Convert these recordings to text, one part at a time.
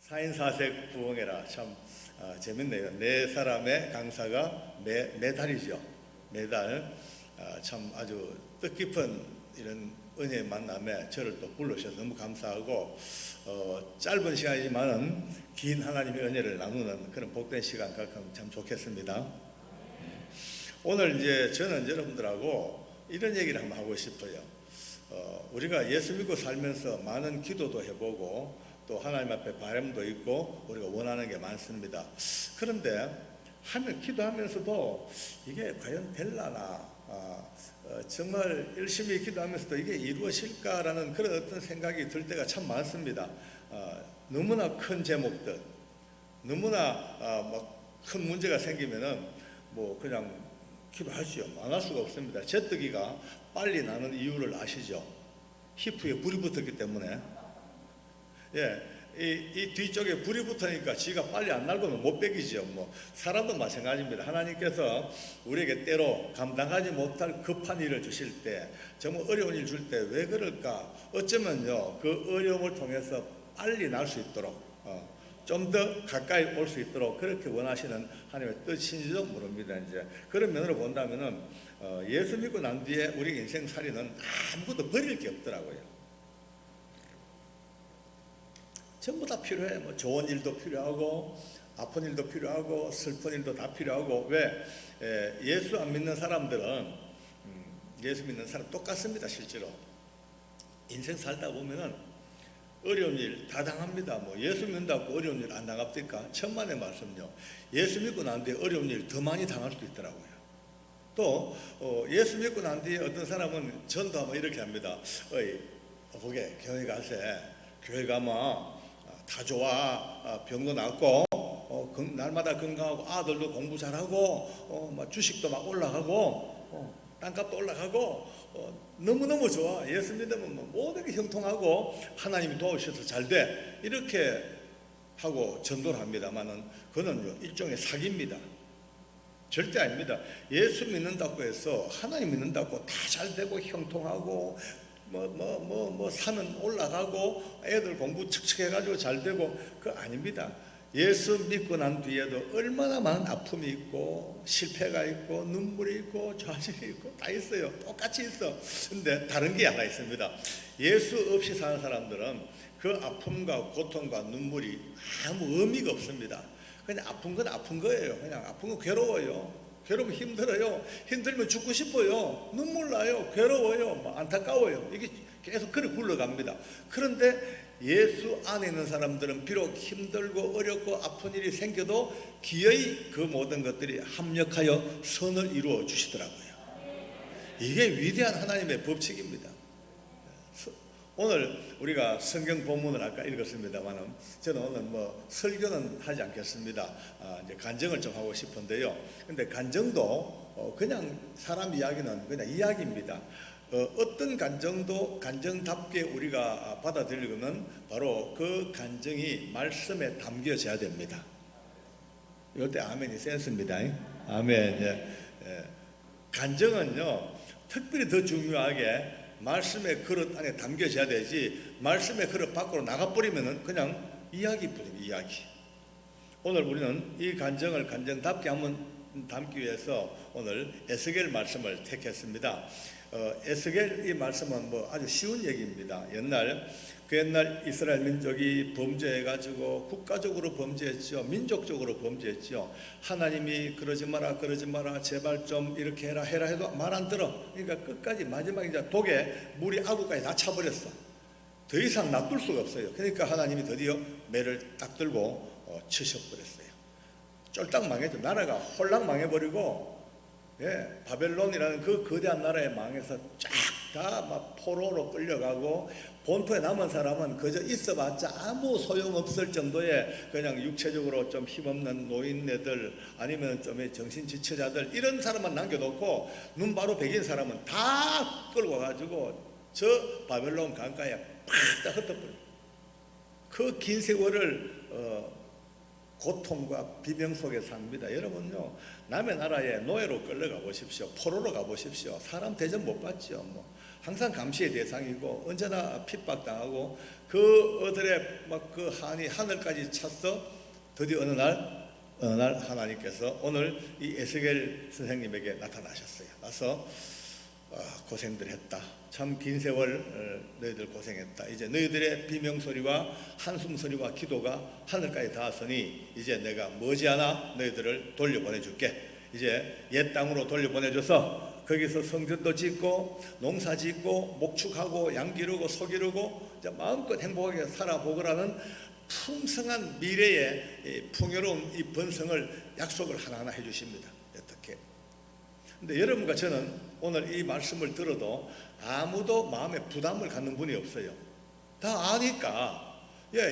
4인4색 부흥회라 참 재밌네요. 네 사람의 강사가 매달이죠. 매달 참 아주 뜻깊은 이런 은혜의 만남에 저를 또 불러주셔서 너무 감사하고 짧은 시간이지만은 긴 하나님의 은혜를 나누는 그런 복된 시간 갖으면 참 좋겠습니다. 오늘 이제 저는 여러분들하고 이런 얘기를 한번 하고 싶어요. 우리가 예수 믿고 살면서 많은 기도도 해보고 또 하나님 앞에 바람도 있고 우리가 원하는 게 많습니다. 그런데 기도하면서도 이게 과연 될라나 정말 열심히 기도하면서도 이게 이루어질까라는 그런 어떤 생각이 들 때가 참 많습니다. 너무나 큰 제목들, 너무나 큰 문제가 생기면은 그냥 기도하시오. 안 할 수가 없습니다. 제뜨기가 빨리 나는 이유를 아시죠? 히프에 불이 붙었기 때문에. 이 뒤쪽에 불이 붙으니까 지가 빨리 안 날고는 못 베기죠. 사람도 마찬가지입니다. 하나님께서 우리에게 때로 감당하지 못할 급한 일을 주실 때, 정말 어려운 일 줄 때 왜 그럴까? 어쩌면요, 그 어려움을 통해서 빨리 날 수 있도록, 좀 더 가까이 올 수 있도록 그렇게 원하시는 하나님의 뜻인지도 모릅니다. 이제 그런 면으로 본다면은 예수 믿고 난 뒤에 우리 인생살이는 아무것도 버릴 게 없더라고요. 전부 다 필요해. 좋은 일도 필요하고 아픈 일도 필요하고 슬픈 일도 다 필요하고. 왜? 예수 안 믿는 사람들은 예수 믿는 사람 똑같습니다. 실제로 인생 살다 보면은 어려운 일 다 당합니다. 예수 믿는다고 어려운 일 안 당합니까? 천만의 말씀요. 예수 믿고 난 뒤에 어려운 일 더 많이 당할 수도 있더라고요. 또 예수 믿고 난 뒤에 어떤 사람은 전도하면 이렇게 합니다. 보게 교회 가세. 교회 가면 다 좋아. 병도 낫고 날마다 건강하고 아들도 공부 잘하고 주식도 막 올라가고 땅값도 올라가고 너무너무 좋아. 예수 믿으면 모든 게 형통하고 하나님이 도우셔서 잘 돼. 이렇게 하고 전도를 합니다만은 그거는 일종의 사기입니다. 절대 아닙니다. 예수 믿는다고 해서 하나님 믿는다고 다 잘 되고 형통하고 산은 올라가고 애들 공부 척척 해가지고 잘 되고 그거 아닙니다. 예수 믿고 난 뒤에도 얼마나 많은 아픔이 있고 실패가 있고 눈물이 있고 좌절이 있고 다 있어요. 똑같이 있어. 근데 다른 게 하나 있습니다. 예수 없이 사는 사람들은 그 아픔과 고통과 눈물이 아무 의미가 없습니다. 그냥 아픈 건 아픈 거예요. 그냥 아픈 건 괴로워요. 괴로우면 힘들어요. 힘들면 죽고 싶어요. 눈물 나요. 괴로워요. 안타까워요. 이게 계속 그렇게 굴러갑니다. 그런데 예수 안에 있는 사람들은 비록 힘들고 어렵고 아픈 일이 생겨도 기어이 그 모든 것들이 합력하여 선을 이루어 주시더라고요. 이게 위대한 하나님의 법칙입니다. 오늘 우리가 성경 본문을 아까 읽었습니다만은 저는 오늘 설교는 하지 않겠습니다. 이제 간증을 좀 하고 싶은데요. 근데 간증도 그냥 사람 이야기는 그냥 이야기입니다. 어떤 간증도 간증답게 우리가 받아들이려면 바로 그 간증이 말씀에 담겨져야 됩니다. 이럴 때 아멘이 센스입니다. 아멘. 간증은요, 특별히 더 중요하게 말씀의 그릇 안에 담겨져야 되지, 말씀의 그릇 밖으로 나가버리면 그냥 이야기뿐입니다. 이야기. 오늘 우리는 이 간증을 간증답게 한번 담기 위해서 오늘 에스겔 말씀을 택했습니다. 에스겔 이 말씀은 아주 쉬운 얘기입니다. 옛날 이스라엘 민족이 범죄해가지고 국가적으로 범죄했죠. 민족적으로 범죄했죠. 하나님이 그러지 마라 제발 좀 이렇게 해라 해도 말 안 들어. 그러니까 끝까지 마지막에 이제 독에 물이 아구까지 다 차버렸어. 더 이상 놔둘 수가 없어요. 그러니까 하나님이 드디어 매를 딱 들고 치셔버렸어요. 쫄딱 망했죠. 나라가 홀랑 망해버리고, 바벨론이라는 그 거대한 나라에 망해서 쫙 다 포로로 끌려가고, 본토에 남은 사람은 그저 있어봤자 아무 소용없을 정도의 그냥 육체적으로 좀 힘없는 노인네들 아니면 좀 정신지체자들 이런 사람만 남겨놓고 눈 바로 베긴 사람은 다 끌고 가가지고 저 바벨론 강가에 팍 흩어버려요. 그 긴 세월을 고통과 비명 속에 삽니다. 여러분요, 남의 나라에 노예로 끌려가 보십시오. 포로로 가보십시오. 사람 대접 못 받죠. 항상 감시의 대상이고 언제나 핍박당하고 그들의 막 그 한이 하늘까지 찼어. 드디어 어느 날 하나님께서 오늘 이 에스겔 선생님에게 나타나셨어요. 나서 고생들 했다. 참 긴 세월 너희들 고생했다. 이제 너희들의 비명소리와 한숨소리와 기도가 하늘까지 닿았으니 이제 내가 머지않아 너희들을 돌려보내줄게. 이제 옛 땅으로 돌려보내줘서 거기서 성전도 짓고 농사 짓고 목축하고 양 기르고 소 기르고 이제 마음껏 행복하게 살아보거라는 풍성한 미래의 풍요로운 이 번성을 약속을 하나하나 해주십니다. 어떻게? 근데 여러분과 저는 오늘 이 말씀을 들어도 아무도 마음에 부담을 갖는 분이 없어요. 다 아니까.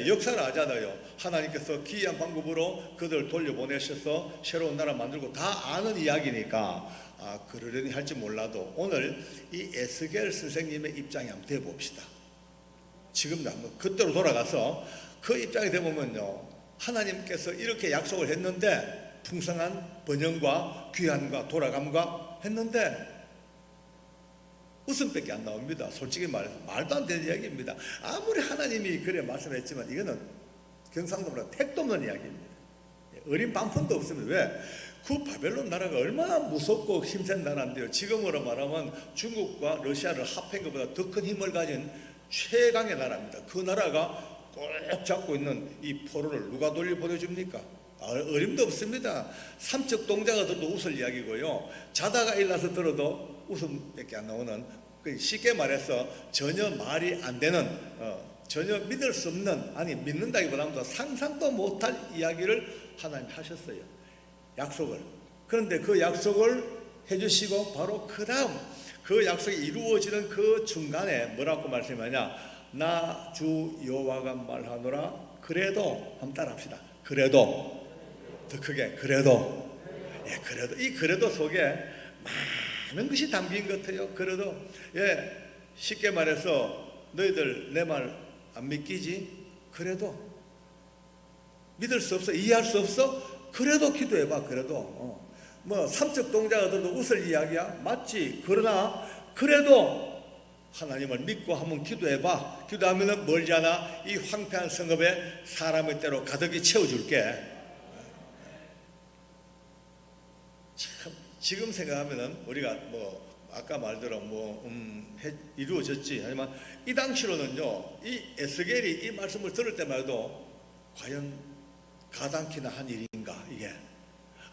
역사를 아잖아요. 하나님께서 기이한 방법으로 그들 돌려보내셔서 새로운 나라 만들고 다 아는 이야기니까 그러려니 할지 몰라도 오늘 이 에스겔 선생님의 입장에 한번 대봅시다. 지금도 한번 그때로 돌아가서 그 입장이 되보면요, 하나님께서 이렇게 약속을 했는데 풍성한 번영과 귀환과 돌아감과 했는데 웃음밖에 안 나옵니다. 솔직히 말해서 말도 안 되는 이야기입니다. 아무리 하나님이 그래 말씀했지만 이거는 경상도보다 택도 없는 이야기입니다. 어린 반푼도 없습니다. 왜? 그 바벨론 나라가 얼마나 무섭고 힘센 나라인데요. 지금으로 말하면 중국과 러시아를 합한 것보다 더 큰 힘을 가진 최강의 나라입니다. 그 나라가 꼭 잡고 있는 이 포로를 누가 돌려보내줍니까? 어림도 없습니다. 삼척 동자가 들어도 웃을 이야기고요. 자다가 일어나서 들어도 웃음밖에 안 나오는, 쉽게 말해서 전혀 말이 안 되는, 전혀 믿을 수 없는, 아니 믿는다기보다는 상상도 못할 이야기를 하나님 하셨어요. 약속을. 그런데 그 약속을 해주시고 바로 그 다음 그 약속이 이루어지는 그 중간에 뭐라고 말씀하냐? 나 주 여호와가 말하노라. 그래도 한번 따라합시다. 그래도 더 크게 그래도. 그래도 이 그래도 속에 많은 것이 담긴 것 같아요. 그래도 쉽게 말해서 너희들 내 말 안 믿기지? 그래도 믿을 수 없어? 이해할 수 없어? 그래도 기도해봐. 그래도 삼척 동자들도 웃을 이야기야. 맞지? 그러나 그래도 하나님을 믿고 한번 기도해봐. 기도하면 멀지 않아 이 황폐한 성읍에 사람의 때로 가득히 채워줄게. 참 지금 생각하면은 우리가 아까 말대로 이루어졌지. 하지만 이 당시로는요, 이 에스겔이 이 말씀을 들을 때만 해도 과연 가당키나 한 일인가 이게?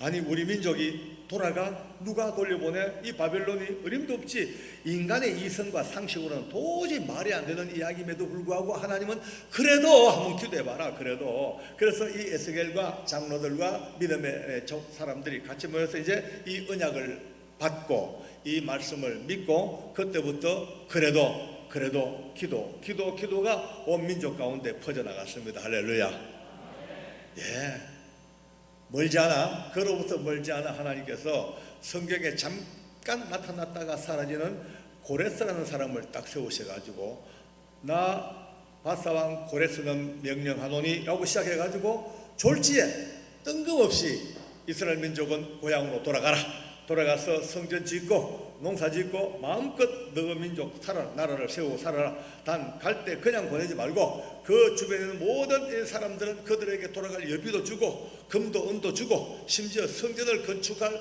아니 우리 민족이 돌아가? 누가 돌려보내? 이 바벨론이 어림도 없지. 인간의 이성과 상식으로는 도저히 말이 안 되는 이야기임에도 불구하고 하나님은 그래도 한번 기도해봐라. 그래도. 그래서 이 에스겔과 장로들과 믿음의 사람들이 같이 모여서 이제 이 언약을 받고 이 말씀을 믿고 그때부터 그래도 기도가 온 민족 가운데 퍼져나갔습니다. 할렐루야. 멀지 않아, 그로부터 멀지 않아 하나님께서 성경에 잠깐 나타났다가 사라지는 고레스라는 사람을 딱 세우셔가지고 나 바사왕 고레스는 명령하노니 라고 시작해가지고 졸지에 뜬금없이 이스라엘 민족은 고향으로 돌아가서 성전 짓고 농사 짓고 마음껏 너희 민족 나라를 세우고 살아라. 단 갈 때 그냥 보내지 말고 그 주변에 있는 모든 사람들은 그들에게 돌아갈 여비도 주고 금도 은도 주고 심지어 성전을 건축할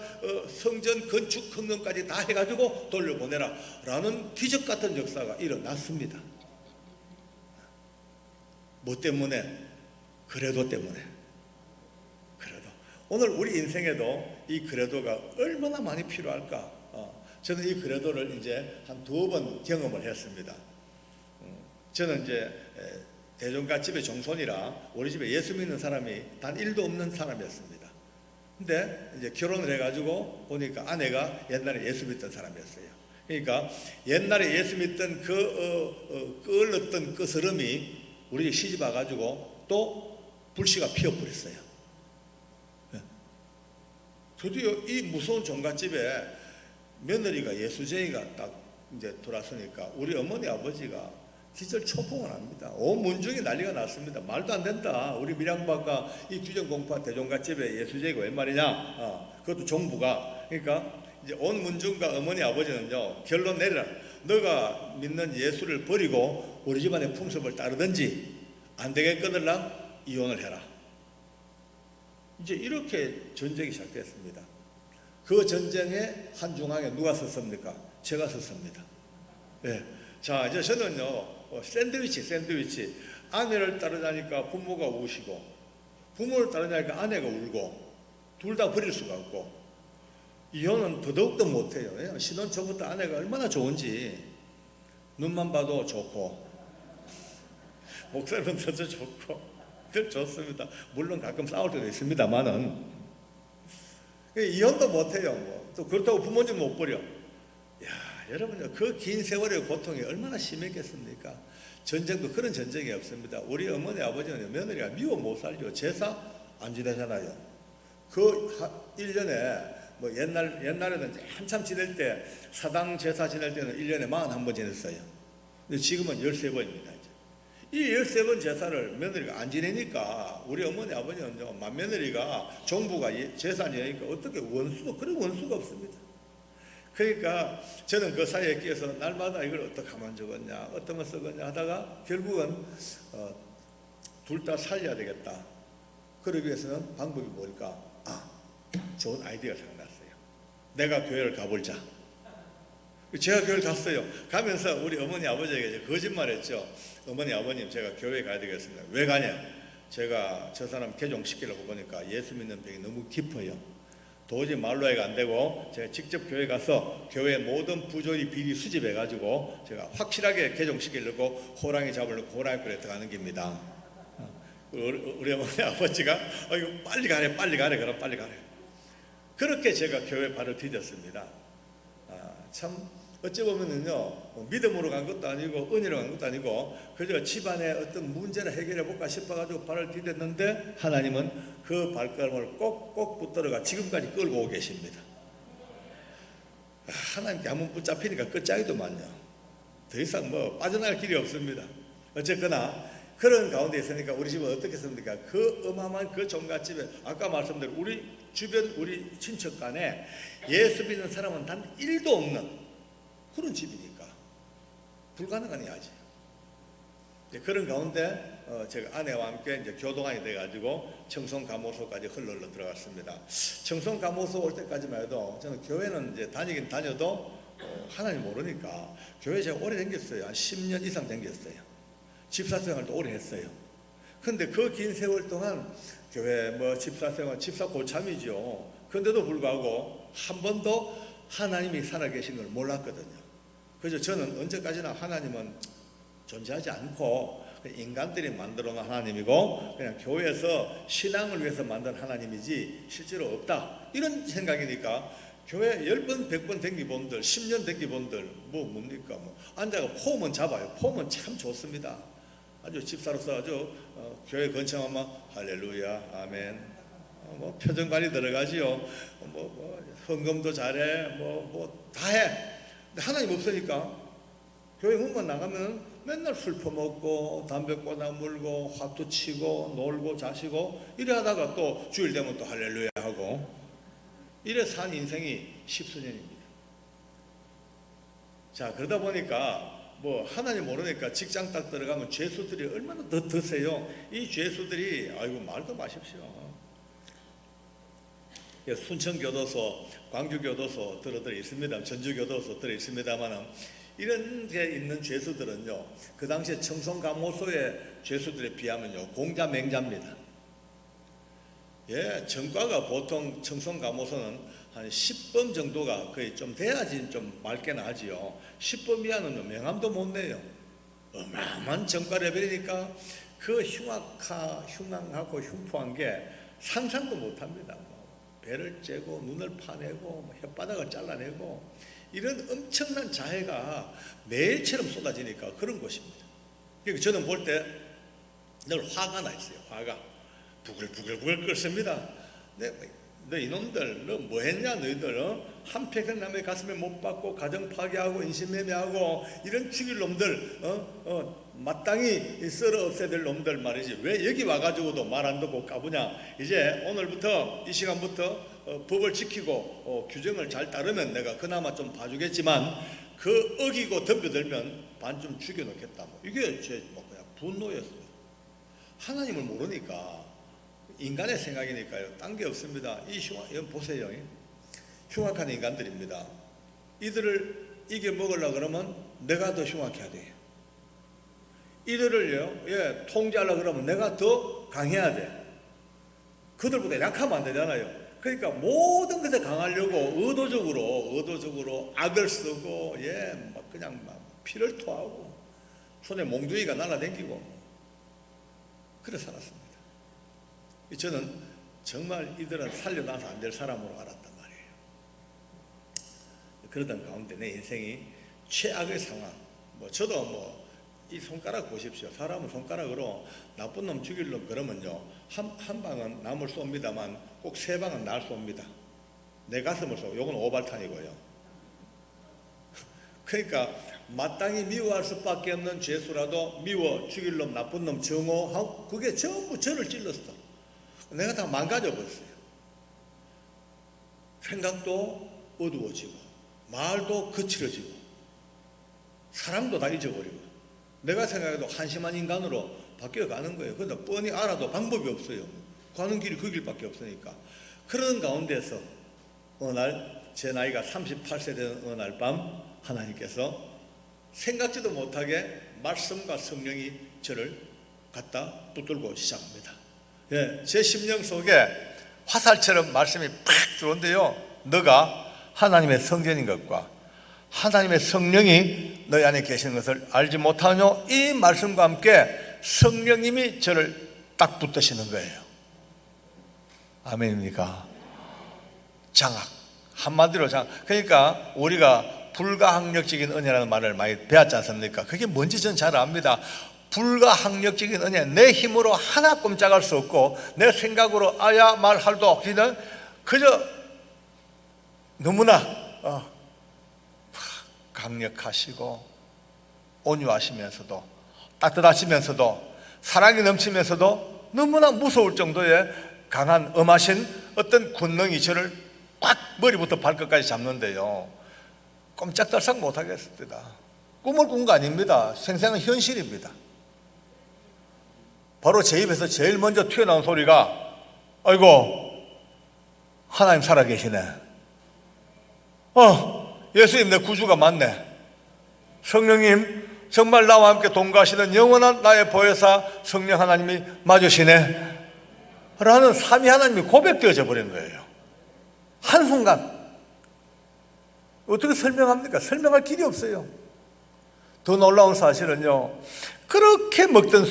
성전 건축 헌금까지 다 해가지고 돌려보내라 라는 기적 같은 역사가 일어났습니다. 뭐 때문에? 그래도 때문에. 그래도 오늘 우리 인생에도 이 그래도가 얼마나 많이 필요할까? 저는 이 그래도를 이제 한 2번 경험을 했습니다. 저는 이제 대종갓집의 종손이라 우리 집에 예수 믿는 사람이 단 1도 없는 사람이었습니다. 근데 이제 결혼을 해가지고 보니까 아내가 옛날에 예수 믿던 사람이었어요. 그러니까 옛날에 예수 믿던 끌었던 그 스름이 우리 집에 시집 와가지고 또 불씨가 피어버렸어요. 드디어 이 무서운 종갓집에 며느리가 예수쟁이가 딱 이제 돌아서니까 우리 어머니 아버지가 기절 초풍을 합니다. 온 문중이 난리가 났습니다. 말도 안 된다. 우리 밀양박과 이 규정공파 대종갓집에 예수쟁이가 웬 말이냐? 그것도 종부가. 그러니까 이제 온 문중과 어머니 아버지는요 결론 내리라. 너가 믿는 예수를 버리고 우리 집안의 풍습을 따르든지 안 되겠거들라 이혼을 해라. 이제 이렇게 전쟁이 시작됐습니다. 그 전쟁에 한중앙에 누가 섰습니까? 제가 섰습니다. 네. 자, 이제 저는요 샌드위치 아내를 따르자니까 부모가 우시고 부모를 따르자니까 아내가 울고 둘 다 버릴 수가 없고 이혼은 더더욱더 못해요. 왜냐하면 신혼 초부터 아내가 얼마나 좋은지 눈만 봐도 좋고 목소리는 더 좋고 더 좋습니다. 물론 가끔 싸울 때도 있습니다만은 이혼도 못해요. 또 그렇다고 부모님 못 버려. 야, 여러분요 그 긴 세월의 고통이 얼마나 심했겠습니까? 전쟁도 그런 전쟁이 없습니다. 우리 어머니 아버지는 며느리가 미워 못 살죠. 제사 안 지내잖아요. 그 1년에 뭐 옛날에는 한참 지낼 때 사당 제사 지낼 때는 1년에 41번 지냈어요. 근데 지금은 13번입니다. 이 13번 제사를 며느리가 안 지내니까 우리 어머니 아버지는 맏며느리가 종부가 제사 지내니까 어떻게 그런 원수가 없습니다. 그러니까 저는 그 사이에 끼어서 날마다 이걸 어떻게 하면 좋겠냐 어떤 거 쓰겠냐 하다가 결국은 둘 다 살려야 되겠다. 그러기 위해서는 방법이 뭘까? 좋은 아이디어가 생각났어요. 내가 교회를 가보자. 제가 교회를 갔어요. 가면서 우리 어머니 아버지에게 거짓말했죠. 어머니 아버님 제가 교회 가야 되겠습니다. 왜 가냐? 제가 저 사람 개종시키려고 보니까 예수 믿는 병이 너무 깊어요. 도저히 말로 해가 안 되고 제가 직접 교회 가서 교회 모든 부조리 비리 수집해 가지고 제가 확실하게 개종시키려고 호랑이 잡으려고 호랑이 굴에 들어가는 겁니다. 우리 어머니 아버지가 이거 빨리 가래 그럼 빨리 가래. 그렇게 제가 교회 발을 디뎠습니다. 참 어찌 보면은요 믿음으로 간 것도 아니고 은혜로 간 것도 아니고 그저 집안의 어떤 문제를 해결해 볼까 싶어가지고 발을 디뎠는데 하나님은 그 발걸음을 꼭꼭 붙들어가 지금까지 끌고 오고 계십니다. 하나님께 한번 붙잡히니까 끝장이더만요. 더 이상 뭐 빠져나갈 길이 없습니다. 어쨌거나 그런 가운데 있으니까 우리 집은 어떻게 했습니까? 그 어마어마한 그 종갓집에 아까 말씀대로 우리 주변 우리 친척 간에 예수 믿는 사람은 단 1도 없는 그런 집이니까 불가능한 이야기죠. 그런 가운데 제가 아내와 함께 이제 교도관이 돼가지고 청송감호소까지 흘러 들어갔습니다. 청송감호소 올 때까지만 해도 저는 교회는 이제 다니긴 다녀도 하나님 모르니까 교회 제가 오래 다녔어요. 한 10년 이상 다녔어요. 집사생활도 오래 했어요. 근데 그 긴 세월 동안 교회 뭐 집사생활 집사 고참이죠. 그런데도 불구하고 한 번도 하나님이 살아계신 걸 몰랐거든요. 그래서 저는 언제까지나 하나님은 존재하지 않고 인간들이 만들어 놓은 하나님이고 그냥 교회에서 신앙을 위해서 만든 하나님이지 실제로 없다 이런 생각이니까 교회 10번 100번 댕기본들 10년 댕기본들 뭡니까 앉아가 폼은 잡아요. 폼은 참 좋습니다. 아주 집사로서 아주 교회 근처하면 할렐루야 아멘 뭐 표정관리 들어가지요. 헌금도 잘해 뭐 다 해. 근데 하나님 없으니까 교회 문만 나가면 맨날 술 퍼먹고 담배 꼬나 물고 화투 치고 놀고 자시고 이래 하다가 또 주일 되면 또 할렐루야 하고 이래 산 인생이 10수년입니다. 자 그러다 보니까 뭐 하나님 모르니까 직장 딱 들어가면 죄수들이 얼마나 더 드세요. 이 죄수들이 아이고 말도 마십시오. 순천교도소, 광주교도소 들어 있습니다. 전주교도소 들어 있습니다만 이런 데 있는 죄수들은요 그 당시에 청송감호소의 죄수들에 비하면요 공자맹자입니다. 전과가 보통 청송감호소는 한 10범 정도가 거의 좀 돼야지 좀 맑게 나지요. 10범 이하는 명함도 못 내요. 어마어마한 전과 레벨이니까 그 흉악하고 흉포한 게 상상도 못합니다. 배를 째고 눈을 파내고 혓바닥을 잘라내고 이런 엄청난 자해가 매일처럼 쏟아지니까 그런 것입니다. 그러니까 저는 볼 때 늘 화가 나 있어요. 화가 부글부글 끓습니다. 너 이놈들 너 뭐했냐 너희들 한평생 남의 가슴에 못 박고 가정 파괴하고 인신매매하고 이런 죽일 놈들 마땅히 썰어 없애야 될 놈들 말이지. 왜 여기 와가지고도 말 안 듣고 까부냐. 이제 오늘부터 이 시간부터 법을 지키고 규정을 잘 따르면 내가 그나마 좀 봐주겠지만, 그 어기고 덤벼들면 반쯤 죽여놓겠다. 뭐 이게 제 그냥 분노였어요. 하나님을 모르니까, 인간의 생각이니까요. 딴 게 없습니다. 이건 보세요. 흉악한 인간들입니다. 이들을 이겨먹으려고 그러면 내가 더 흉악해야 돼요. 이들을요, 통제하려고 그러면 내가 더 강해야 돼. 그들보다 약하면 안 되잖아요. 그러니까 모든 것에 강하려고 의도적으로 악을 쓰고, 막 그냥 막 피를 토하고, 손에 몽둥이가 날아다니고, 그래 살았습니다. 저는 정말 이들은 살려놔서 안 될 사람으로 알았단 말이에요. 그러던 가운데 내 인생이 최악의 상황. 저도 이 손가락 보십시오. 사람은 손가락으로 나쁜 놈 죽일 놈 그러면요, 한 방은 남을 쏩니다만 꼭 세 방은 날 쏩니다. 내 가슴을 쏘고. 요건 오발탄이고요. 그러니까 마땅히 미워할 수밖에 없는 죄수라도 미워 죽일 놈, 나쁜 놈 정오하고, 그게 전부 저를 찔렀어. 내가 다 망가져버렸어요. 생각도 어두워지고, 말도 거칠어지고, 사람도 다 잊어버리고, 내가 생각해도 한심한 인간으로 바뀌어가는 거예요. 그런데 뻔히 알아도 방법이 없어요. 가는 길이 그 길밖에 없으니까. 그런 가운데서 어느 날, 제 나이가 38세 되는 어느 날 밤, 하나님께서 생각지도 못하게 말씀과 성령이 저를 갖다 붙들고 시작합니다. 제 심령 속에 화살처럼 말씀이 팍 들어온대요. 너가 하나님의 성전인 것과 하나님의 성령이 너희 안에 계시는 것을 알지 못하뇨? 이 말씀과 함께 성령님이 저를 딱 붙드시는 거예요. 아멘입니까? 장악, 한마디로 장악. 그러니까 우리가 불가항력적인 은혜라는 말을 많이 배웠지 않습니까? 그게 뭔지 저는 잘 압니다. 불가항력적인 은혜, 내 힘으로 하나 꼼짝할 수 없고, 내 생각으로 아야 말할도 그냥 그저 너무나 강력하시고 온유하시면서도 따뜻하시면서도 사랑이 넘치면서도 너무나 무서울 정도의 강한 엄하신 어떤 권능이 저를 꽉 머리부터 발끝까지 잡는데요, 꼼짝달싹 못하겠습니다. 꿈을 꾼 거 아닙니다. 생생한 현실입니다. 바로 제 입에서 제일 먼저 튀어나온 소리가, 아이고 하나님 살아계시네. 예수님 내 구주가 맞네. 성령님 정말 나와 함께 동거하시는 영원한 나의 보혜사 성령 하나님이 맞으시네 라는 삼위 하나님이 고백되어져 버린 거예요. 한순간. 어떻게 설명합니까? 설명할 길이 없어요. 더 놀라운 사실은요, 그렇게 먹던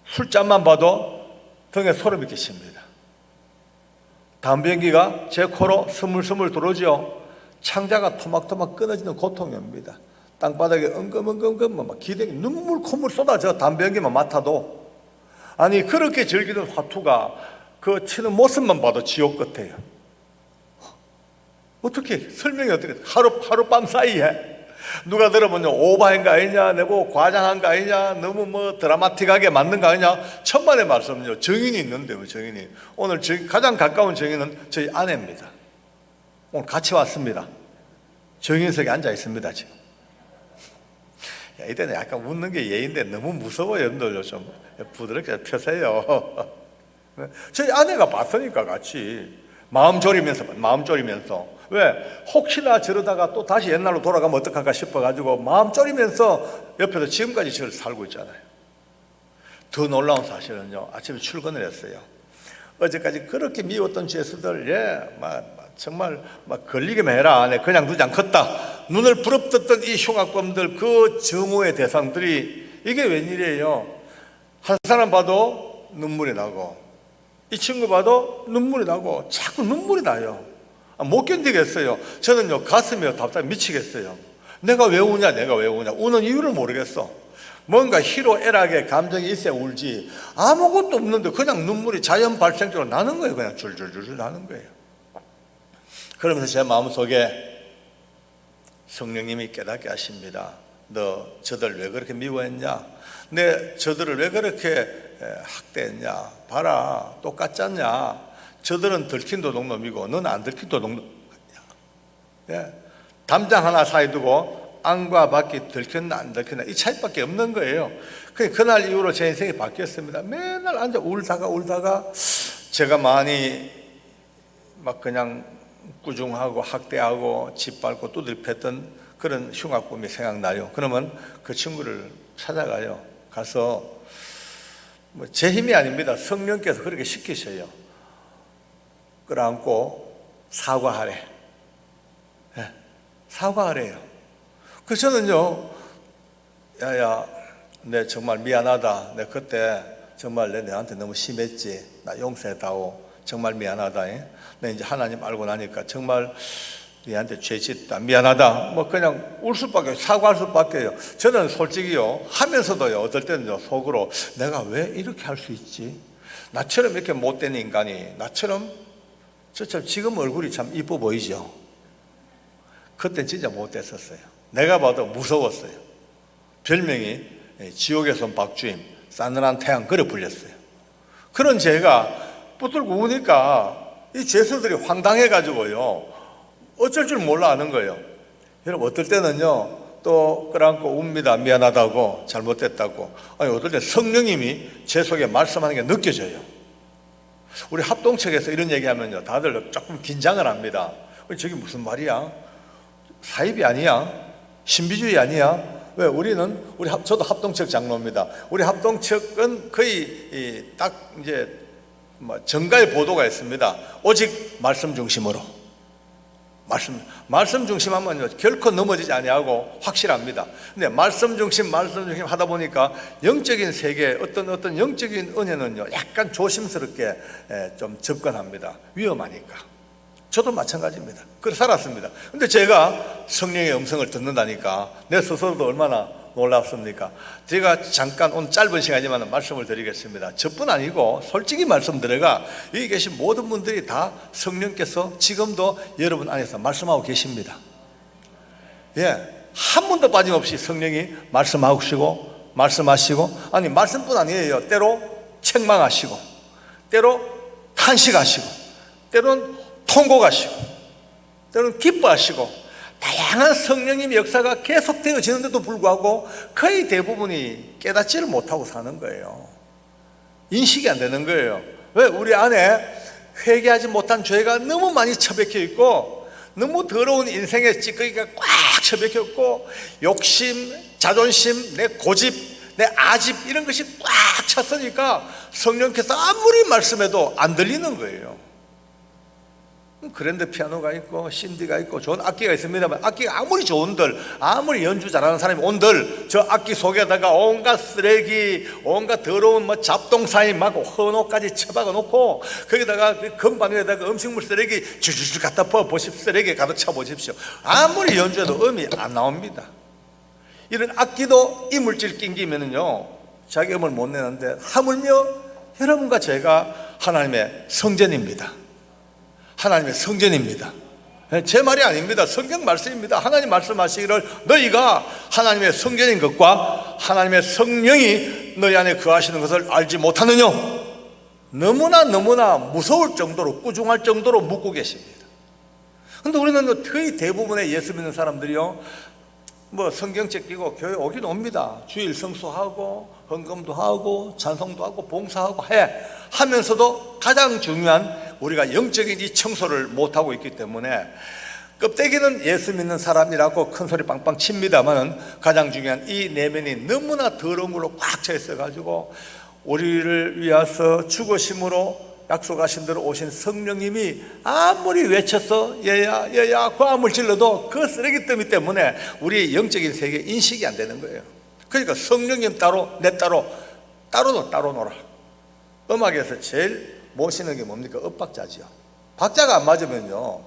술잔만 봐도 등에 소름이 끼칩니다. 담배연기가 제 코로 스물스물 들어오죠. 창자가 토막토막 끊어지는 고통입니다. 땅바닥에 엉금엉금 막 기대기 눈물 콧물 쏟아져. 담배연기만 맡아도. 아니 그렇게 즐기는 화투가 그 치는 모습만 봐도 지옥 같아요. 어떻게 설명이 어떻게 하룻밤 사이에 누가 들어보면 오바한 거 아니냐, 내고 과장한 거 아니냐, 너무 드라마틱하게 만든 거 아니냐. 천만의 말씀은요, 정인이 있는데요. 정인이 오늘 가장 가까운 정인은 저희 아내입니다. 오늘 같이 왔습니다. 정인석에 앉아 있습니다. 지금 이때는 약간 웃는 게 예인데 너무 무서워요. 여러분들 좀 부드럽게 펴세요. 저희 아내가 봤으니까 같이 마음 졸이면서 왜? 혹시나 저러다가 또 다시 옛날로 돌아가면 어떡할까 싶어가지고 마음 졸이면서 옆에서 지금까지 저를 살고 있잖아요. 더 놀라운 사실은요, 아침에 출근을 했어요. 어제까지 그렇게 미웠던 죄수들, 정말 걸리기만 해라, 그냥 두지 않겠다, 눈을 부릅뜨던 이 흉악범들, 그 정오의 대상들이 이게 웬일이에요? 한 사람 봐도 눈물이 나고, 이 친구 봐도 눈물이 나고, 자꾸 눈물이 나요. 못 견디겠어요. 저는요, 가슴이 답답해 미치겠어요. 내가 왜 우냐. 우는 이유를 모르겠어. 뭔가 희로애락의 감정이 있어야 울지, 아무것도 없는데 그냥 눈물이 자연 발생적으로 나는 거예요. 그냥 줄줄줄 나는 거예요. 그러면서 제 마음속에 성령님이 깨닫게 하십니다. 너 저들 왜 그렇게 미워했냐? 내 저들을 왜 그렇게 학대했냐? 봐라, 똑같지 않냐? 저들은 들킨 도둑놈이고 너는 안 들킨 도둑놈이야. 예. 담장 하나 사이 두고 안과 밖이 들켰나 안 들켰나 이 차이밖에 없는 거예요. 그날 이후로 제 인생이 바뀌었습니다. 맨날 앉아 울다가 제가 많이 막 그냥 꾸중하고 학대하고 짓밟고 두드려 팼던 그런 흉악범이 생각나요. 그러면 그 친구를 찾아가요. 가서 뭐 제 힘이 아닙니다. 성령께서 그렇게 시키셔요. 끌어안고 사과하래. 네, 사과하래요. 그래서 저는요, 야야, 내 정말 미안하다. 내 그때 정말 내한테 너무 심했지. 나 용서해다오. 정말 미안하다. 내 이제 하나님 알고 나니까 정말 너한테 죄 짓다. 미안하다. 뭐 그냥 울 수밖에, 사과할 수밖에요. 저는 솔직히요, 하면서도요, 어떨 때는요, 속으로 내가 왜 이렇게 할 수 있지? 나처럼 이렇게 못된 인간이, 나처럼, 저처럼 지금 얼굴이 참 이뻐 보이죠? 그때 진짜 못됐었어요. 내가 봐도 무서웠어요. 별명이 지옥에서 온 박주임, 싸늘한 태양, 그래 불렸어요. 그런 제가 붙들고 우니까 이 죄수들이 황당해가지고요, 어쩔 줄 몰라 하는 거예요. 여러분, 어떨 때는요, 또 끌어안고 웁니다. 미안하다고, 잘못됐다고. 아니, 어떨 때 성령님이 제 속에 말씀하는 게 느껴져요. 우리 합동측에서 이런 얘기하면요, 다들 조금 긴장을 합니다. 저게 무슨 말이야? 사입이 아니야? 신비주의 아니야? 왜? 저도 합동측 장로입니다. 우리 합동측은 거의 딱 이제 정가의 보도가 있습니다. 오직 말씀 중심으로. 말씀 중심하면요, 결코 넘어지지 아니하고 확실합니다. 근데 말씀 중심 하다 보니까 영적인 세계, 어떤 영적인 은혜는요, 약간 조심스럽게 좀 접근합니다. 위험하니까. 저도 마찬가지입니다. 그래서 살았습니다. 근데 제가 성령의 음성을 듣는다니까 내 스스로도 얼마나 놀랍습니까? 제가 잠깐 오늘 짧은 시간이지만 말씀을 드리겠습니다. 저뿐 아니고 솔직히 말씀드려가 여기 계신 모든 분들이 다 성령께서 지금도 여러분 안에서 말씀하고 계십니다. 예, 한 번도 빠짐없이 성령이 말씀하시고 아니 말씀뿐 아니에요. 때로 책망하시고, 때로 탄식하시고, 때로는 통곡하시고, 때로는 기뻐하시고, 다양한 성령님의 역사가 계속 되어지는데도 불구하고 거의 대부분이 깨닫지를 못하고 사는 거예요. 인식이 안 되는 거예요. 왜? 우리 안에 회개하지 못한 죄가 너무 많이 처박혀 있고, 너무 더러운 인생의 찌꺼기가 꽉 처박혀 있고, 욕심, 자존심, 내 고집, 내 아집 이런 것이 꽉 찼으니까 성령께서 아무리 말씀해도 안 들리는 거예요. 그랜드 피아노가 있고 신디가 있고 좋은 악기가 있습니다만, 악기가 아무리 좋은들, 아무리 연주 잘하는 사람이 온들 저 악기 속에다가 온갖 쓰레기, 온갖 더러운 잡동사니 막 헌옷까지 처박아 놓고 거기다가 그 건반 위에다가 음식물 쓰레기 줄줄줄 갖다 부어 보십시오. 쓰레기 가득 차 보십시오. 아무리 연주해도 음이 안 나옵니다. 이런 악기도 이물질 낑기면은요, 자기 음을 못 내는데, 하물며 여러분과 제가 하나님의 성전입니다. 하나님의 성전입니다. 제 말이 아닙니다. 성경 말씀입니다. 하나님 말씀하시기를 너희가 하나님의 성전인 것과 하나님의 성령이 너희 안에 거하시는 것을 알지 못하느냐. 너무나 무서울 정도로, 꾸중할 정도로 묻고 계십니다. 그런데 우리는 거의 대부분의 예수 믿는 사람들이요, 성경책 끼고 교회 오긴 옵니다. 주일 성수하고 헌금도 하고 찬송도 하고 봉사하고 하면서도 가장 중요한 우리가 영적인 이 청소를 못하고 있기 때문에, 껍데기는 예수 믿는 사람이라고 큰 소리 빵빵 칩니다만 가장 중요한 이 내면이 너무나 더러운 걸로 꽉 차 있어가지고, 우리를 위해서 죽으심으로 약속하신 대로 오신 성령님이 아무리 외쳐서 얘야 고함을 질러도 그 쓰레기더미 때문에 우리의 영적인 세계 인식이 안 되는 거예요. 그러니까 성령님 따로, 내 따로, 따로 놀아. 음악에서 제일 모시는 게 뭡니까? 엇박자지요. 박자가 안 맞으면요,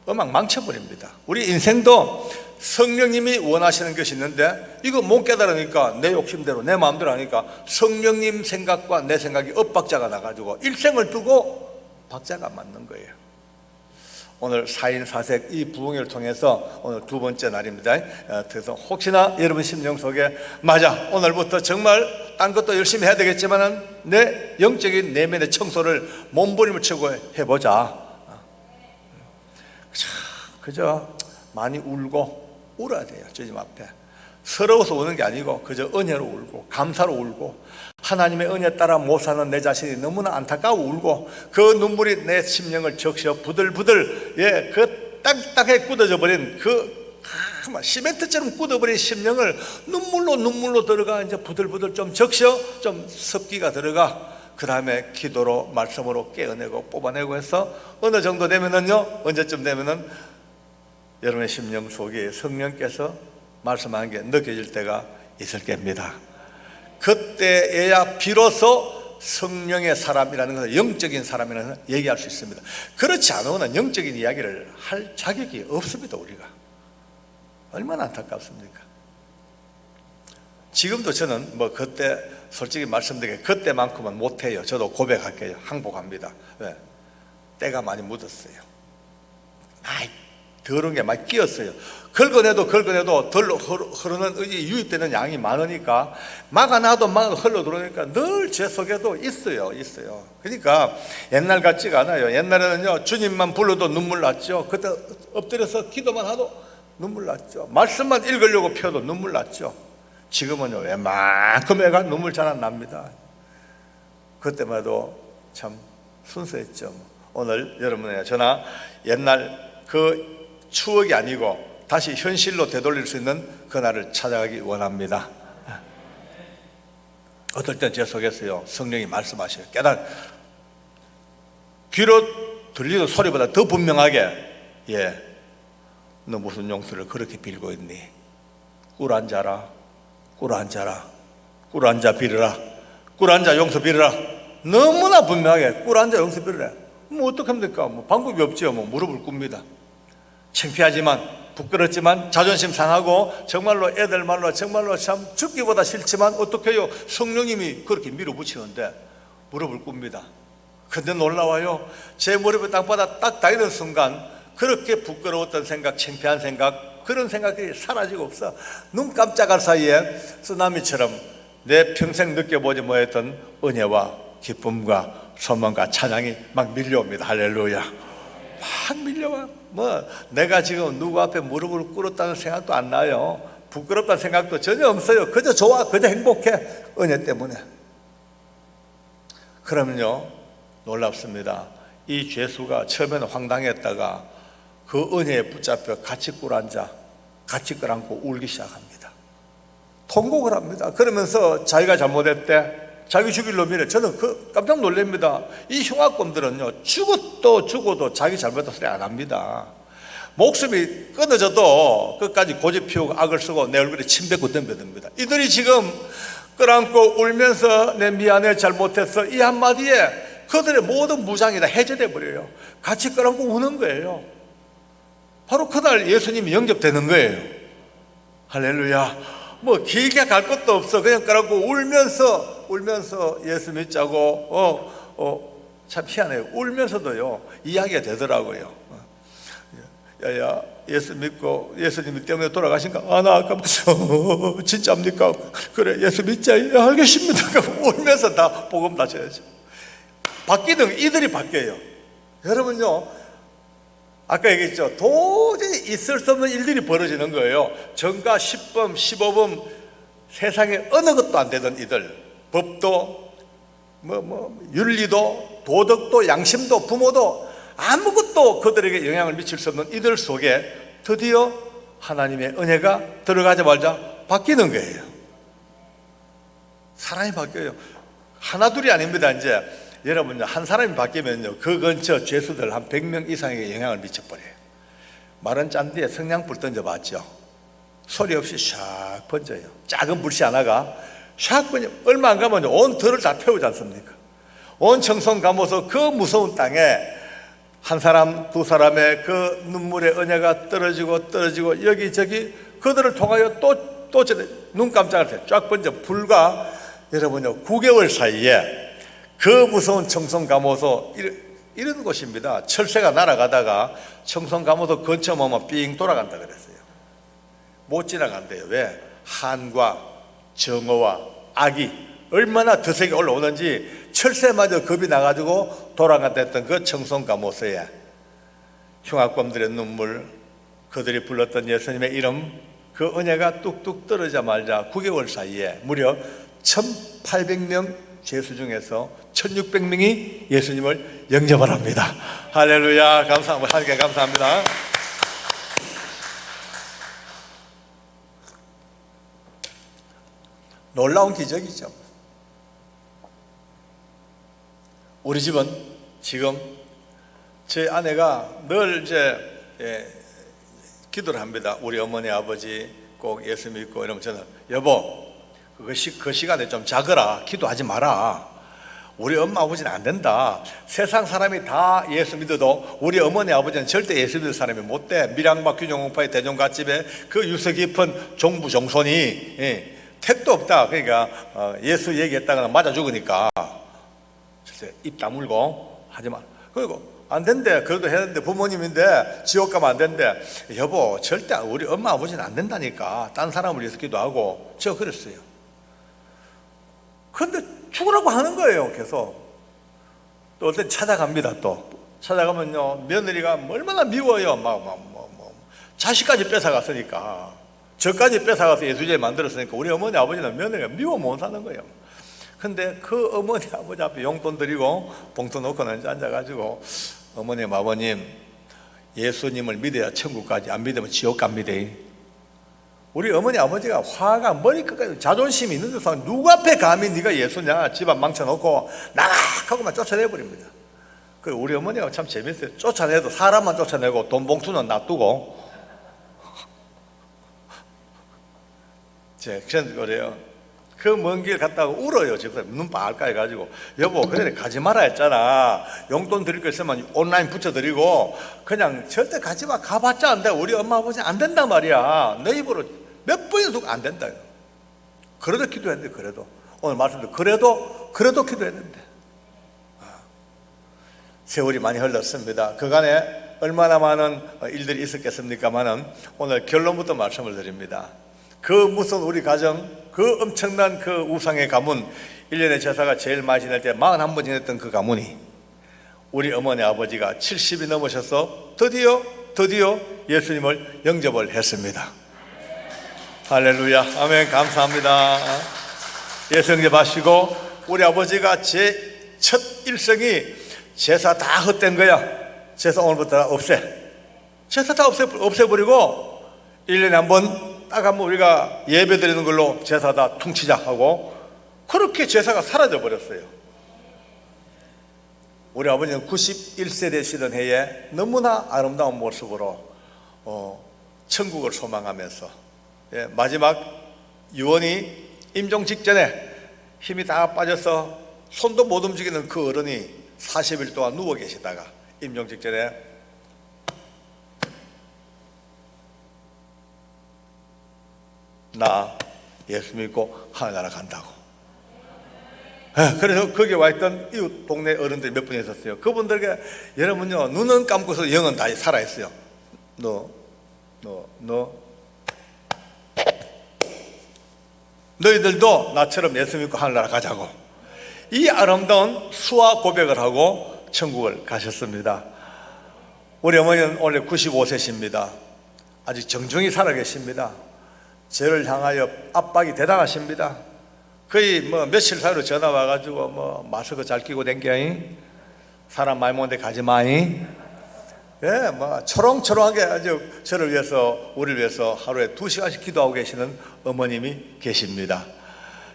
음악 망쳐버립니다. 우리 인생도 성령님이 원하시는 것이 있는데 이거 못 깨달으니까 내 욕심대로 내 마음대로 하니까 성령님 생각과 내 생각이 엇박자가 나가지고 일생을 두고 박자가 맞는 거예요. 오늘 4인 4색 이 부흥회를 통해서 오늘 두 번째 날입니다. 그래서 혹시나 여러분 심령 속에 맞아, 오늘부터 정말 딴 것도 열심히 해야 되겠지만은 내 영적인 내면의 청소를 몸부림을 치고 해보자. 그저 많이 울고 울어야 돼요. 주님 앞에 서러워서 우는 게 아니고 그저 은혜로 울고 감사로 울고 하나님의 은혜 따라 못 사는 내 자신이 너무나 안타까워 울고 그 눈물이 내 심령을 적셔 부들부들 그 딱딱하게 굳어져 버린 시멘트처럼 굳어버린 심령을 눈물로 들어가 이제 부들부들 좀 적셔 좀 습기가 들어가 그 다음에 기도로 말씀으로 깨어내고 뽑아내고 해서 어느 정도 되면은요, 언제쯤 되면은 여러분의 심령 속에 성령께서 말씀하는 게 느껴질 때가 있을 겁니다. 그때에야 비로소 성령의 사람이라는 것을, 영적인 사람이라는 것을 얘기할 수 있습니다. 그렇지 않으면 영적인 이야기를 할 자격이 없습니다. 우리가 얼마나 안타깝습니까? 지금도 저는 뭐 그때 솔직히 말씀드리게 그때만큼은 못해요. 저도 고백할게요. 항복합니다. 왜? 때가 많이 묻었어요. 더러운 게 많이 끼었어요. 긁어내도 덜 흐르는 유입되는 양이 많으니까 막아놔도 흘러 들어오니까 늘 제 속에도 있어요. 그러니까 옛날 같지가 않아요. 옛날에는요, 주님만 불러도 눈물 났죠. 그때 엎드려서 기도만 하도 눈물 났죠. 말씀만 읽으려고 펴도 눈물 났죠. 지금은요, 웬만큼 애가 눈물 잘 안 납니다. 그때만 해도 참 순수했죠. 오늘 여러분의 저나 옛날 그 추억이 아니고 다시 현실로 되돌릴 수 있는 그날을 찾아가기 원합니다. 어떨 땐 제 속에서요, 성령이 말씀하셔요. 귀로 들리는 소리보다 더 분명하게, 너 무슨 용서를 그렇게 빌고 있니? 꿀 앉아라, 꿀 앉아 빌으라, 꿀 앉아 용서 빌으라. 너무나 분명하게 꿀 앉아 용서 빌으라. 뭐 어떡합니까? 뭐 방법이 없죠. 뭐 무릎을 꿇습니다. 창피하지만, 부끄럽지만, 자존심 상하고 정말로 애들 말로 정말로 참 죽기보다 싫지만 어떡해요? 성령님이 그렇게 밀어붙이는데 무릎을 꿇습니다. 근데 놀라워요. 제 무릎에 땅바닥 딱 닿이는 순간 그렇게 부끄러웠던 생각, 창피한 생각, 그런 생각이 사라지고 없어. 눈 깜짝할 사이에 쓰나미처럼 내 평생 느껴보지 못했던 은혜와 기쁨과 소망과 찬양이 막 밀려옵니다. 할렐루야. 막 밀려와. 내가 지금 누구 앞에 무릎을 꿇었다는 생각도 안 나요. 부끄럽다는 생각도 전혀 없어요. 그저 좋아, 그저 행복해. 은혜 때문에. 그러면요, 놀랍습니다. 이 죄수가 처음에는 황당했다가 그 은혜에 붙잡혀 같이 꿇어앉아 같이 끌어안고 울기 시작합니다. 통곡을 합니다. 그러면서 자기가 잘못했대, 자기 죽일 놈이래. 저는 깜짝 놀랍니다. 이 흉악범들은요, 죽어도 자기 잘못한 소리 안 합니다. 목숨이 끊어져도 끝까지 고집 피우고 악을 쓰고 내 얼굴에 침 뱉고 덤벼듭니다. 이들이 지금 끌어안고 울면서 내 미안해, 잘못했어, 이 한마디에 그들의 모든 무장이 다 해제돼 버려요. 같이 끌어안고 우는 거예요. 바로 그날 예수님이 영접되는 거예요. 할렐루야. 뭐 길게 갈 것도 없어. 그냥 끌어안고 울면서 예수 믿자고 참 희한해요. 울면서도요 이야기가 되더라고요. 야야, 예수 믿고 예수님이 때문에 돌아가신가? 나 아까 진짜입니까? 그래, 예수 믿자. 알겠습니다. 울면서 다 복음 다 전해야죠. 바뀌는 이들이 바뀌어요. 여러분요, 아까 얘기했죠. 도저히 있을 수 없는 일들이 벌어지는 거예요. 정가 10범 15범 세상에 어느 것도 안 되던 이들, 법도 윤리도 도덕도 양심도 부모도 아무것도 그들에게 영향을 미칠 수 없는 이들 속에 드디어 하나님의 은혜가 들어가자마자 바뀌는 거예요. 사람이 바뀌어요. 하나 둘이 아닙니다. 이제 여러분, 한 사람이 바뀌면요, 그 근처 죄수들 한 100명 이상에게 영향을 미쳐버려요. 마른 짠디에 성냥불 던져봤죠. 소리 없이 샥 번져요. 작은 불씨 하나가 샥 번져. 얼마 안 가면 온 들을 다 태우지 않습니까? 온 청송 감아서 그 무서운 땅에 한 사람 두 사람의 그 눈물의 은혜가 떨어지고 여기저기 그들을 통하여 또 눈 깜짝할 때 쫙 번져. 불과 여러분요 9개월 사이에 그 무서운 청송 감호소 이런 곳입니다. 철새가 날아가다가 청송 감옥도 근처만 삥 돌아간다 그랬어요. 못 지나간대요. 왜? 한과 정어와 악이 얼마나 드세게 올라오는지 철새마저 겁이 나가지고 돌아간다 했던 그 청송 감옥서에 흉악범들의 눈물, 그들이 불렀던 예수님의 이름, 그 은혜가 뚝뚝 떨어지자마자 9개월 사이에 무려 1800명 죄수 중에서 1600명이 예수님을 영접을 합니다. 할렐루야. 감사합니다. 하나님께 감사합니다. 놀라운 기적이죠. 우리 집은 지금 제 아내가 늘 기도를 합니다. 우리 어머니 아버지 꼭 예수 믿고 이러면 저는 여보 그 시간에 좀 자거라. 기도하지 마라. 우리 엄마 아버지는 안 된다. 세상 사람이 다 예수 믿어도 우리 어머니 아버지는 절대 예수 믿을 사람이 못 돼. 밀양막 균형공파의 대종갓집에 그 유서 깊은 종부 종손이 택도 없다. 그러니까 예수 얘기했다가 맞아 죽으니까 입 다물고 하지 마. 그리고 안 된대. 그래도 해야 되는데 부모님인데 지옥 가면 안 된대. 여보 절대 우리 엄마 아버지는 안 된다니까. 딴 사람을 위해서 기도하고. 제가 그랬어요. 근데 죽으라고 하는 거예요. 계속. 또 어떤 찾아갑니다. 또 찾아가면요 며느리가 얼마나 미워요. 자식까지 뺏어갔으니까, 저까지 뺏어가서 예수제 만들었으니까 우리 어머니 아버지는 며느리가 미워 못 사는 거예요. 근데 그 어머니 아버지 앞에 용돈 드리고 봉투 놓고는 앉아가지고 어머님 아버님 예수님을 믿어야 천국 가지 안 믿으면 지옥 갑니다. 우리 어머니 아버지가 화가 머리끝까지 자존심이 있는 데서 누구 앞에 감히 네가 예수냐 집안 망쳐놓고 나가 하고만 쫓아내버립니다. 그리고 우리 어머니가 참 재밌어요. 쫓아내도 사람만 쫓아내고 돈 봉투는 놔두고 그래요. 그 먼 길 갔다가 울어요. 집에서 눈 빨까 해가지고 여보 그래 가지 마라 했잖아. 용돈 드릴 거 있으면 온라인 붙여드리고 그냥 절대 가지 마. 가봤자 안 돼. 우리 엄마 아버지 안 된단 말이야. 내 입으로 몇 번이나 듣고 안 된다. 그래도 기도했는데 그래도 오늘 말씀도 그래도 기도했는데 세월이 많이 흘렀습니다. 그간에 얼마나 많은 일들이 있었겠습니까마는 오늘 결론부터 말씀을 드립니다. 그 무슨 우리 가정 그 엄청난 그 우상의 가문 1년의 제사가 제일 많이 지낼 때 41번 지냈던 그 가문이 우리 어머니 아버지가 70이 넘으셔서 드디어 예수님을 영접을 했습니다. 할렐루야. 아멘. 감사합니다. 예수 영접하시고 우리 아버지가 제 첫 일성이 제사 다 헛된 거야. 제사 오늘부터 없애. 제사 다 없애버리고 1년에 한 번 딱 한번 우리가 예배 드리는 걸로 제사 다 퉁치자 하고 그렇게 제사가 사라져 버렸어요. 우리 아버지는 91세 되시던 해에 너무나 아름다운 모습으로 천국을 소망하면서 마지막 유언이 임종 직전에 힘이 다 빠져서 손도 못 움직이는 그 어른이 40일 동안 누워 계시다가 임종 직전에 나 예수 믿고 하늘나라 간다고. 그래서 거기 와 있던 이웃 동네 어른들이 몇 분 있었어요. 그분들에게 여러분요 눈은 감고서 영은 다 살아있어요. 너희들도 나처럼 예수 믿고 하늘나라 가자고. 이 아름다운 수화 고백을 하고 천국을 가셨습니다. 우리 어머니는 원래 95세십니다. 아직 정중히 살아계십니다. 저를 향하여 압박이 대단하십니다. 거의 며칠 사이로 전화 와가지고 마스크 잘 끼고 댕겨잉, 사람 많이 모는데 가지 마잉. 초롱초롱하게 아주 저를 위해서 우리를 위해서 하루에 2시간씩 기도하고 계시는 어머님이 계십니다.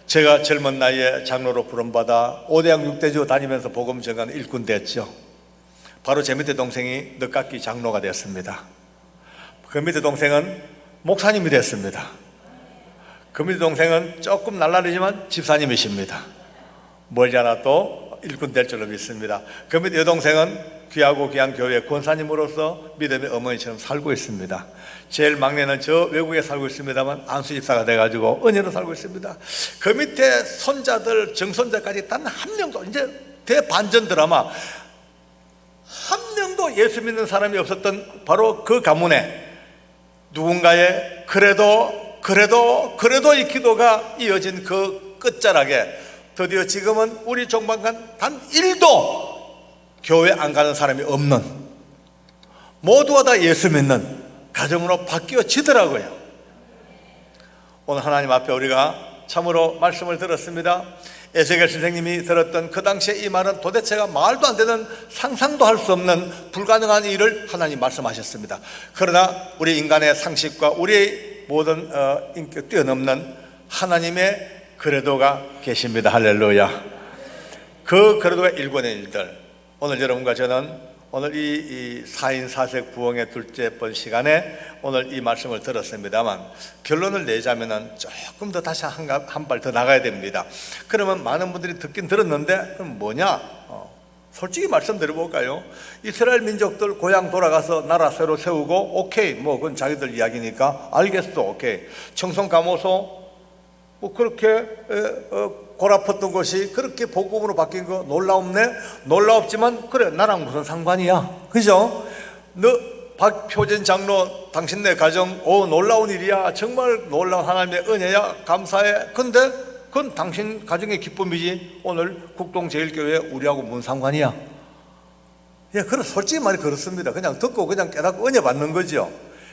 제가 젊은 나이에 장로로 부름받아 5대학 6대주 다니면서 복음 전가는 일꾼 됐죠. 바로 제 밑에 동생이 늦깎이 장로가 됐습니다. 그 밑에 동생은 목사님이 됐습니다. 그 밑에 동생은 조금 날라리지만 집사님이십니다. 멀지 않아도 일꾼 될 줄로 믿습니다. 그 밑에 여동생은 귀하고 귀한 교회 권사님으로서 믿음의 어머니처럼 살고 있습니다. 제일 막내는 저 외국에 살고 있습니다만 안수집사가 돼가지고 은혜로 살고 있습니다. 그 밑에 손자들 정손자까지 단 한 명도 이제 대반전 드라마 한 명도 예수 믿는 사람이 없었던 바로 그 가문에 누군가의 그래도 이 기도가 이어진 그 끝자락에 드디어 지금은 우리 종방관 단 1도 교회 안 가는 사람이 없는, 모두가 다 예수 믿는 가정으로 바뀌어지더라고요. 오늘 하나님 앞에 우리가 참으로 말씀을 들었습니다. 에스겔 선생님이 들었던 그 당시에 이 말은 도대체가 말도 안 되는, 상상도 할 수 없는 불가능한 일을 하나님 말씀하셨습니다. 그러나 우리 인간의 상식과 우리의 모든 인격 뛰어넘는 하나님의 그래도가 계십니다. 할렐루야. 그 그래도가 일궈낸 일들, 오늘 여러분과 저는 오늘 이 4인 4색 부흥의 둘째 번 시간에 오늘 이 말씀을 들었습니다만, 결론을 내자면은 조금 더 다시 한 발 더 나가야 됩니다. 그러면 많은 분들이 듣긴 들었는데 그럼 뭐냐? 솔직히 말씀드려볼까요? 이스라엘 민족들 고향 돌아가서 나라 새로 세우고 오케이, 뭐 그건 자기들 이야기니까 알겠어, 오케이. 청송 감호소 뭐 그렇게 골아팠던 것이 그렇게 복음으로 바뀐 거 놀라웠네? 놀라웠지만 그래, 나랑 무슨 상관이야, 그죠? 너 박표진 장로 당신네 가정 놀라운 일이야, 정말 놀라운 하나님의 은혜야, 감사해. 근데 그건 당신 가정의 기쁨이지 오늘 국동제일교회 우리하고 무슨 상관이야? 예, 그래, 솔직히 말해 그렇습니다. 그냥 듣고 그냥 깨닫고 은혜 받는 거죠.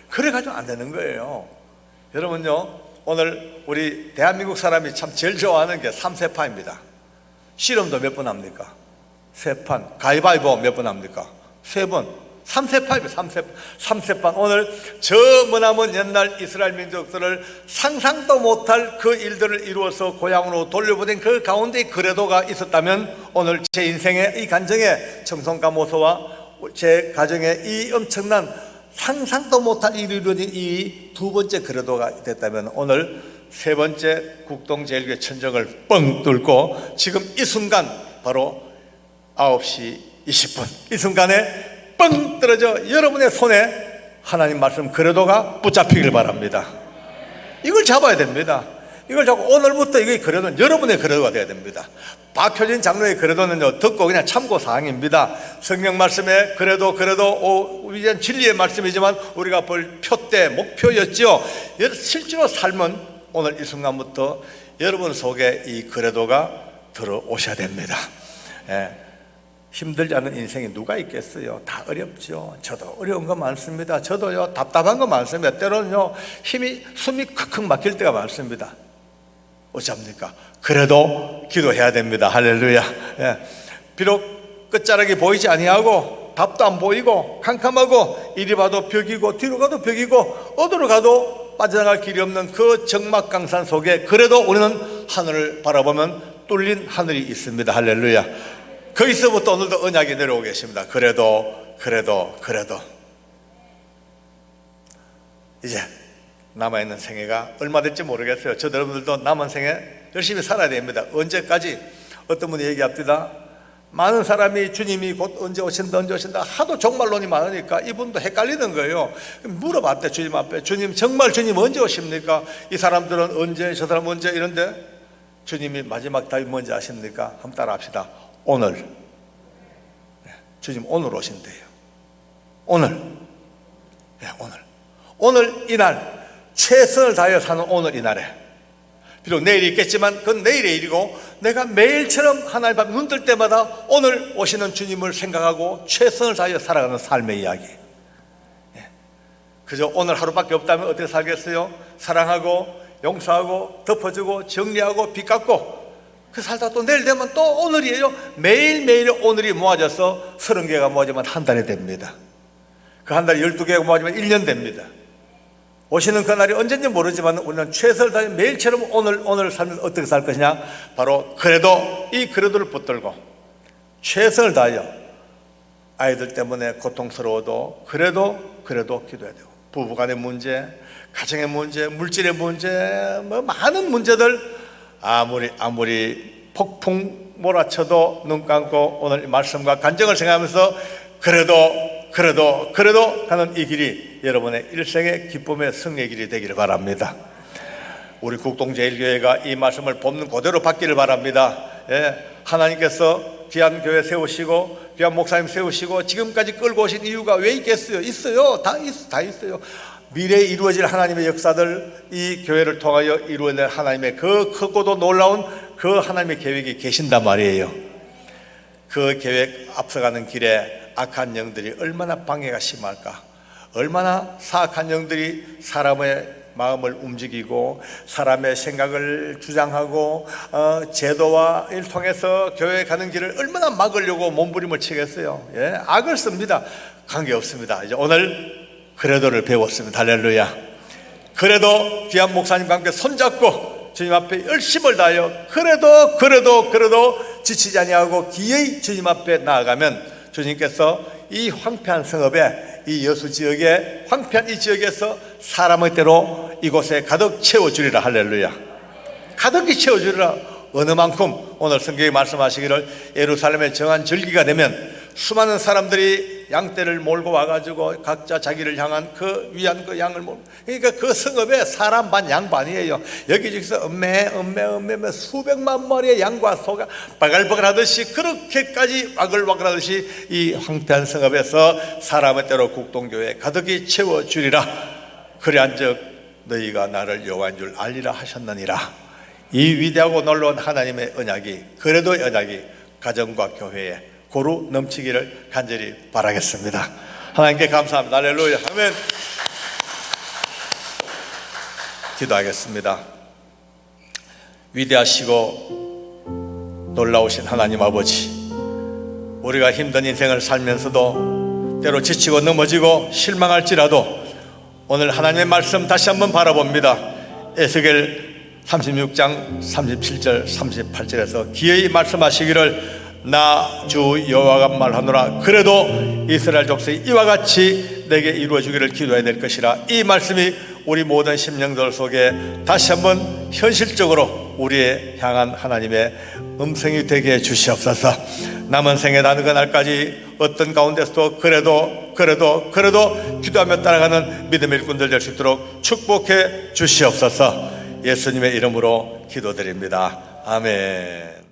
그래가지고 안 되는 거예요. 여러분요, 오늘 우리 대한민국 사람이 참 제일 좋아하는 게 3세파입니다. 씨름도 몇 번 합니까? 3판. 가위바위보 몇 번 합니까? 3번. 3세파입니다. 3세판. 오늘 저 머나먼 옛날 이스라엘 민족들을 상상도 못할 그 일들을 이루어서 고향으로 돌려보낸 그 가운데 그래도가 있었다면, 오늘 제 인생의 이 간정의 청송감호소와 제 가정의 이 엄청난 상상도 못한 일이 이루어진 이 두 번째 그래도가 됐다면, 오늘 세 번째 국동제일교회 천정을 뻥 뚫고 지금 이 순간 바로 9시 20분 이 순간에 뻥 떨어져 여러분의 손에 하나님 말씀 그래도가 붙잡히길 바랍니다. 이걸 잡아야 됩니다. 이걸 잡고 오늘부터 이게 그래도는 여러분의 그래도가 돼야 됩니다. 박효진 장로의 그래도는요, 듣고 그냥 참고사항입니다. 성경 말씀에 그래도 이제 진리의 말씀이지만 우리가 볼 표대 목표였죠. 실제로 삶은 오늘 이 순간부터 여러분 속에 이 그래도가 들어오셔야 됩니다. 예. 힘들지 않은 인생이 누가 있겠어요? 다 어렵죠. 저도 어려운 거 많습니다. 저도요, 답답한 거 많습니다. 때로는요, 숨이 컥컥 막힐 때가 많습니다. 어쩝니까? 그래도 기도해야 됩니다. 할렐루야. 예. 비록 끝자락이 보이지 아니하고 답도 안 보이고 캄캄하고 이리 봐도 벽이고 뒤로 가도 벽이고 어디로 가도 빠져나갈 길이 없는 그 적막강산 속에 그래도 우리는 하늘을 바라보면 뚫린 하늘이 있습니다. 할렐루야. 거기서부터 오늘도 언약이 내려오고 계십니다. 그래도 이제 남아있는 생애가 얼마 될지 모르겠어요. 저도 여러분들도 남은 생애 열심히 살아야 됩니다. 언제까지? 어떤 분이 얘기합니다. 많은 사람이 주님이 곧 언제 오신다 하도 종말론이 많으니까 이분도 헷갈리는 거예요. 물어봤대, 주님 앞에. 주님, 정말 주님 언제 오십니까? 이 사람들은 언제, 저 사람 언제 이런데 주님이 마지막 답이 뭔지 아십니까? 한번 따라 합시다. 오늘. 주님 오늘 오신대요. 오늘. 오늘 이날 최선을 다해 사는 오늘 이날에, 비록 내일이 있겠지만 그건 내일의 일이고, 내가 매일처럼 하나님 앞에 눈 뜰 때마다 오늘 오시는 주님을 생각하고 최선을 다해 살아가는 삶의 이야기. 그저 오늘 하루밖에 없다면 어떻게 살겠어요? 사랑하고 용서하고 덮어주고 정리하고 빚 갚고 그 살다 또 내일 되면 또 오늘이에요. 매일매일 오늘이 모아져서 30개가 모아지면 한 달이 됩니다. 그 한 달에 12개가 모아지면 1년 됩니다. 오시는 그날이 언제인지 모르지만 우리는 최선을 다해 매일처럼 오늘 살면서 어떻게 살 것이냐? 바로 이 그래도를 붙들고 최선을 다하여 아이들 때문에 고통스러워도 그래도 기도해야 돼요. 부부간의 문제, 가정의 문제, 물질의 문제, 뭐 많은 문제들 아무리 폭풍 몰아쳐도 눈 감고 오늘 말씀과 간증을 생각하면서 그래도 하는 이 길이 여러분의 일생의 기쁨의 승리의 길이 되기를 바랍니다. 우리 국동제일교회가 이 말씀을 본는 그대로 받기를 바랍니다. 예, 하나님께서 귀한 교회 세우시고 귀한 목사님 세우시고 지금까지 끌고 오신 이유가 왜 있겠어요? 있어요. 다 있어요. 미래에 이루어질 하나님의 역사들, 이 교회를 통하여 이루어낼 하나님의 그 크고도 놀라운 그 하나님의 계획이 계신단 말이에요. 그 계획 앞서가는 길에 악한 영들이 얼마나 방해가 심할까, 얼마나 사악한 영들이 사람의 마음을 움직이고 사람의 생각을 주장하고 제도와 일 통해서 교회에 가는 길을 얼마나 막으려고 몸부림을 치겠어요. 예, 악을 씁니다. 관계없습니다. 이제 오늘 그래도를 배웠습니다. 할렐루야. 그래도 귀한 목사님과 함께 손잡고 주님 앞에 열심을 다하여 그래도 지치지 아니하고 기어이 주님 앞에 나아가면 주님께서 이 황폐한 성읍에, 이 여수 지역에, 황폐한 이 지역에서 사람의 때로 이곳에 가득 채워주리라. 할렐루야. 가득히 채워주리라. 어느 만큼 오늘 성경이 말씀하시기를 예루살렘의 정한 절기가 되면 수많은 사람들이 양떼를 몰고 와가지고 각자 자기를 향한 그 위한 그 양을 몰고, 그러니까 그 성읍에 사람 반 양 반이에요. 여기저기서 음메 수백만 마리의 양과 소가 바글바글 하듯이, 그렇게까지 바글바글 하듯이 이 황폐한 성읍에서 사람의 때로 국동교회 가득히 채워주리라. 그래한즉 너희가 나를 여호와인 줄 알리라 하셨느니라. 이 위대하고 놀라운 하나님의 언약이, 그래도 언약이 가정과 교회에 고루 넘치기를 간절히 바라겠습니다. 하나님께 감사합니다. 할렐루야. 아멘. 기도하겠습니다. 위대하시고 놀라우신 하나님 아버지, 우리가 힘든 인생을 살면서도 때로 지치고 넘어지고 실망할지라도 오늘 하나님의 말씀 다시 한번 바라봅니다. 에스겔 36장 37절 38절에서 기어이 말씀하시기를 나 주 여호와가 말하노라. 그래도 이스라엘 족속이 이와 같이 내게 이루어지기를 기도해야 될 것이라. 이 말씀이 우리 모든 심령들 속에 다시 한번 현실적으로 우리의 향한 하나님의 음성이 되게 해 주시옵소서. 남은 생에 다는 그날까지 어떤 가운데서도 그래도 기도하며 따라가는 믿음의 일꾼들 될 수 있도록 축복해 주시옵소서. 예수님의 이름으로 기도드립니다. 아멘.